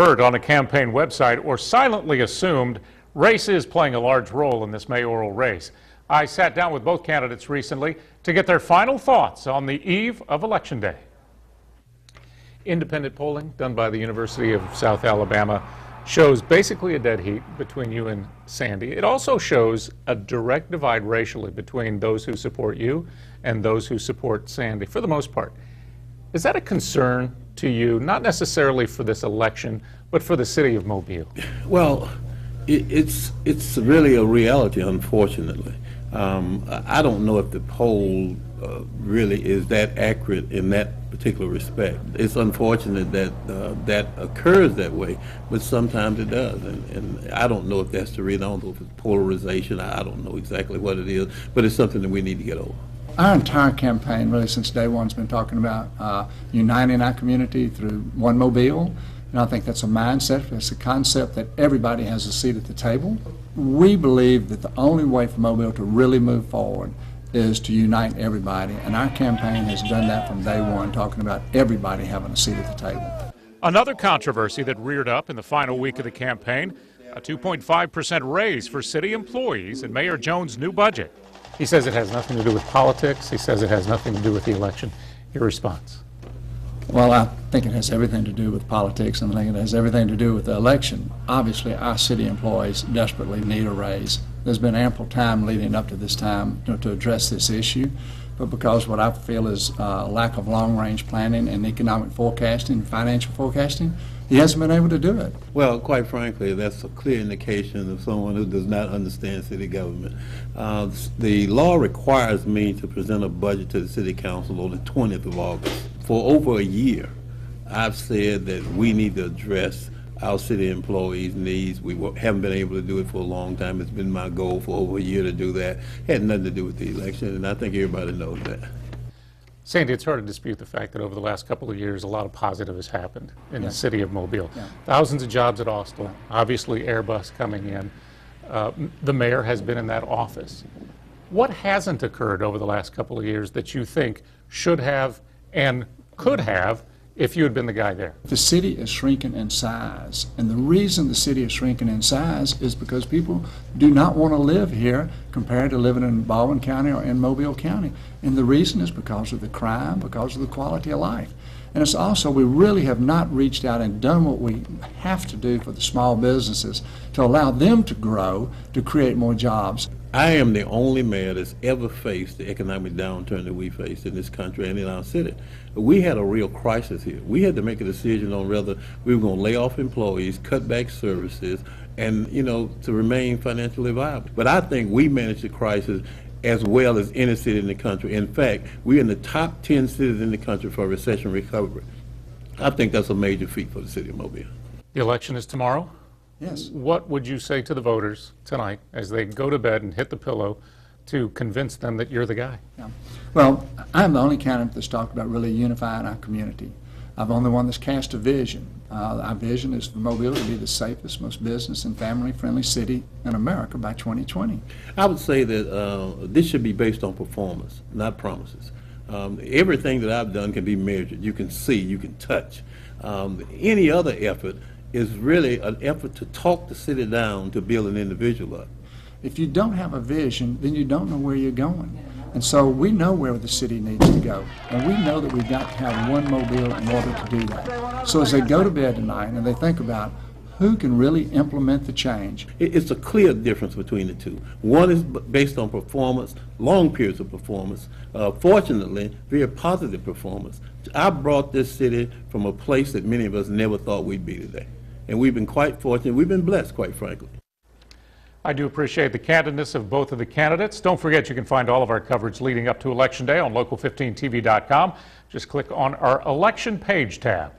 Heard on a campaign website or silently assumed race is playing a large role in this mayoral race. I sat down with both candidates recently to get their final thoughts on the eve of Election Day. Independent polling done by the University of South Alabama shows basically a dead heat between you and Sandy. It also shows a direct divide racially between those who support you and those who support Sandy, for the most part. Is that a concern to you, not necessarily for this election, but for the city of Mobile? Well, it's really a reality, unfortunately. I don't know if the poll really is that accurate in that particular respect. It's unfortunate that that occurs that way, but sometimes it does. And I don't know if that's the reason. I don't know if it's polarization. I don't know exactly what it is, but it's something that we need to get over. Our entire campaign, really since day one, has been talking about uniting our community through one Mobile. And I think that's a mindset, it's a concept that everybody has a seat at the table. We believe that the only way for Mobile to really move forward is to unite everybody. And our campaign has done that from day one, talking about everybody having a seat at the table. Another controversy that reared up in the final week of the campaign, a 2.5% raise for city employees in Mayor Jones' new budget. He says it has nothing to do with politics. He says it has nothing to do with the election. Your response? Well, I think it has everything to do with politics, and I think it has everything to do with the election. Obviously, our city employees desperately need a raise. There's been ample time leading up to this time to address this issue, but because what I feel is a lack of long-range planning and economic forecasting, financial forecasting, he hasn't been able to do it. Well, quite frankly, that's a clear indication of someone who does not understand city government. The law requires me to present a budget to the city council on the 20th of August. For over a year, I've said that we need to address our city employees' needs. We haven't been able to do it for a long time. It's been my goal for over a year to do that. It had nothing to do with the election, and I think everybody knows that. Sandy, it's hard to dispute the fact that over the last couple of years, a lot of positive has happened in the city of Mobile. Yeah. Thousands of jobs at Austin, obviously Airbus coming in. The mayor has been in that office. What hasn't occurred over the last couple of years that you think should have and could have if you had been the guy there? The city is shrinking in size, and the reason the city is shrinking in size is because people do not want to live here compared to living in Baldwin County or in Mobile County. And the reason is because of the crime, because of the quality of life. And it's also, we really have not reached out and done what we have to do for the small businesses to allow them to grow, to create more jobs. I am the only mayor that's ever faced the economic downturn that we faced in this country and in our city. We had a real crisis here. We had to make a decision on whether we were going to lay off employees, cut back services, and, to remain financially viable. But I think we managed the crisis as well as any city in the country. In fact, we're in the top 10 cities in the country for recession recovery. I think that's a major feat for the city of Mobile. The election is tomorrow? Yes. What would you say to the voters tonight as they go to bed and hit the pillow to convince them that you're the guy? Yeah. Well, I'm the only candidate that's talked about really unifying our community. I'm the only one that's cast a vision. Our vision is for Mobile to be the safest, most business and family-friendly city in America by 2020. I would say that this should be based on performance, not promises. Everything that I've done can be measured. You can see, you can touch. Any other effort is really an effort to talk the city down to build an individual up. If you don't have a vision, then you don't know where you're going. And so we know where the city needs to go. And we know that we've got to have one Mobile in order to do that. So as they go to bed tonight and they think about who can really implement the change. It's a clear difference between the two. One is based on performance, long periods of performance, fortunately, very positive performance. I brought this city from a place that many of us never thought we'd be today. And we've been quite fortunate. We've been blessed, quite frankly. I do appreciate the candidness of both of the candidates. Don't forget you can find all of our coverage leading up to Election Day on local15tv.com. Just click on our Election Page tab.